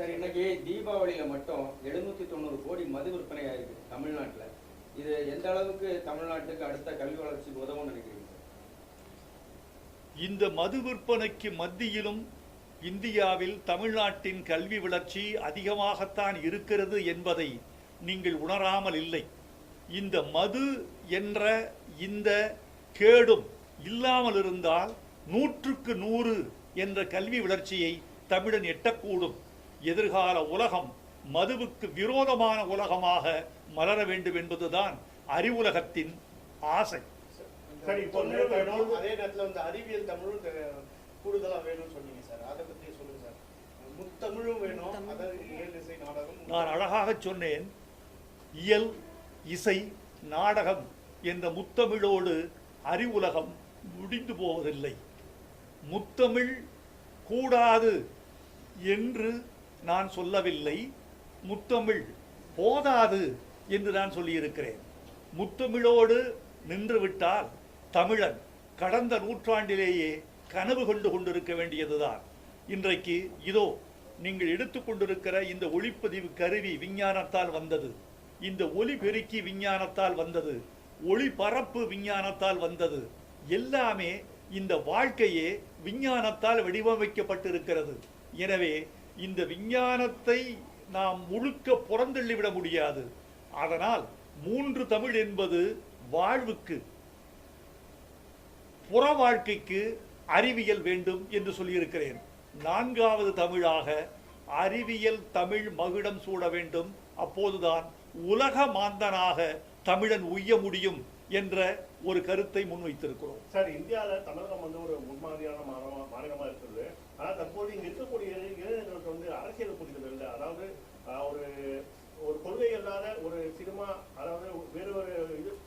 Sir, இன்னைக்கு தீபாவளியில மட்டும் 790 கோடி மது விற்பனை ஆயிருக்கு தமிழ்நாட்டில். இது எந்த அளவுக்கு தமிழ்நாட்டுக்கு அடுத்த கல்வி வளர்ச்சிக்கு உதவும் நினைக்கிறீங்க சார்? இந்த மது விற்பனைக்கு மத்தியிலும் இந்தியாவில் தமிழ்நாட்டின் கல்வி வளர்ச்சி அதிகமாகத்தான் இருக்கிறது என்பதை நீங்கள் உணராமல் இல்லை. இந்த மது என்ற இந்த கேடும் இல்லாமல் இருந்தால் 100க்கு 100 என்ற கல்வி வளர்ச்சியை தமிழன் எட்டக்கூடும். எதிர்கால உலகம் மதுவுக்கு விரோதமான உலகமாக மலர வேண்டும் என்பதுதான் அறிவுலகத்தின் ஆசை. அதே நேரத்தில் வந்து அறிவியல் தமிழும் கூடுதலா வேணும்னு சொன்னீங்க சார், அதை பத்தி சொல்லுங்க சார். முத்தமிழும் வேணும், அதாவது இயல் இசை நாடகம். நான் அழகாக சொன்னேன், இயல் இசை நாடகம் என்ற முத்தமிழோடு அறிவுலகம் முடிந்து போவதில்லை. முத்தமிழ் கூடாது என்று நான் சொல்லவில்லை, முத்தமிழ் போதாது என்று நான் சொல்லியிருக்கிறேன். முத்தமிழோடு நின்றுவிட்டால் தமிழன் கடந்த நூற்றாண்டிலேயே கனவு கொண்டு கொண்டிருக்க வேண்டியதுதான். இன்றைக்கு இதோ நீங்கள் எடுத்துக்கொண்டிருக்கிற இந்த ஒளிப்பதிவு கருவி விஞ்ஞானத்தால் வந்தது, இந்த ஒலிபெருக்கி விஞ்ஞானத்தால் வந்தது, ஒளிபரப்பு விஞ்ஞானத்தால் வந்தது. எல்லாமே இந்த வாழ்க்கையே விஞ்ஞானத்தால் வடிவமைக்கப்பட்டிருக்கிறது. எனவே இந்த விஞ்ஞானத்தை நாம் முழுக்க புறந்தள்ளிவிட முடியாது. அதனால் 3 தமிழ் என்பது வாழ்வுக்கு, புற வாழ்க்கைக்கு அறிவியல் வேண்டும் என்று சொல்லியிருக்கிறேன். 4வது தமிழாக அறிவியல் தமிழ் மகுடம் சூட வேண்டும். அப்போதுதான் உலக மாந்தனாக தமிழன் உய்ய முடியும் என்ற ஒரு கருத்தை முன்வைத்திருக்கிறோம். சார், இந்தியாவில் தமிழகம் வந்து ஒரு முன்மாதிரியான மாநிலமா இருக்கிறது. ஆனால் தற்போது இங்க இருக்கக்கூடிய இளைஞர்களுக்கு வந்து அரசியல் புரிதல் இல்லை. அதாவது ஒரு கொள்கை இல்லாத ஒரு சினிமா, அதாவது வேறு ஒரு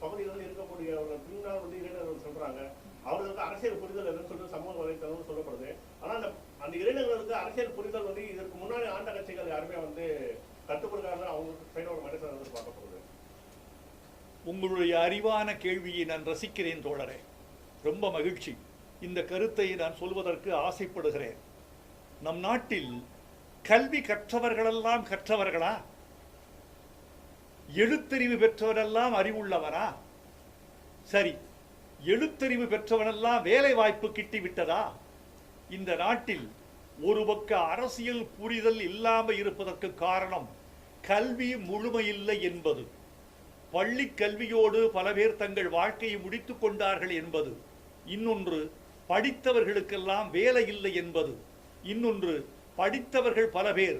பகுதிகளில் இருக்கக்கூடிய ஒரு பின்னால் வந்து இளைஞர்கள் சொல்றாங்க, அவர்களுக்கு அரசியல் புரிதல் இல்லைன்னு சொல்லிட்டு சமூக வலைத்தளம் சொல்லப்படுது. ஆனால் அந்த இளைஞர்களுக்கு அரசியல் புரிதல் வந்து இதற்கு முன்னாடி ஆண்ட கட்சிகள் யாருமே வந்து கட்டுப்படுகிறாங்க. அவங்களுக்கு சைட ஒரு மனுஷன் வந்து பார்க்கப்படுது. உங்களுடைய அறிவான கேள்வியை நான் ரசிக்கிறேன் தோழரே, ரொம்ப மகிழ்ச்சி. இந்த கருத்தை நான் சொல்வதற்கு ஆசைப்படுகிறேன். நம் நாட்டில் கல்வி கற்றவர்களெல்லாம் கற்றவர்களா? எழுத்தறிவு பெற்றவரெல்லாம் அறிவுள்ளவரா? சரி, எழுத்தறிவு பெற்றவனெல்லாம் வேலை வாய்ப்பு கிட்டிவிட்டதா? இந்த நாட்டில் ஒரு பக்க அரசியல் புரிதல் இல்லாமல் இருப்பதற்கு காரணம் கல்வி முழுமையில்லை என்பது, பள்ளி கல்வியோடு பல பேர் தங்கள் வாழ்க்கையை முடித்துக் கொண்டார்கள் என்பது, இன்னொன்று படித்தவர்களுக்கெல்லாம் வேலை இல்லை என்பது, இன்னொன்று படித்தவர்கள் பல பேர்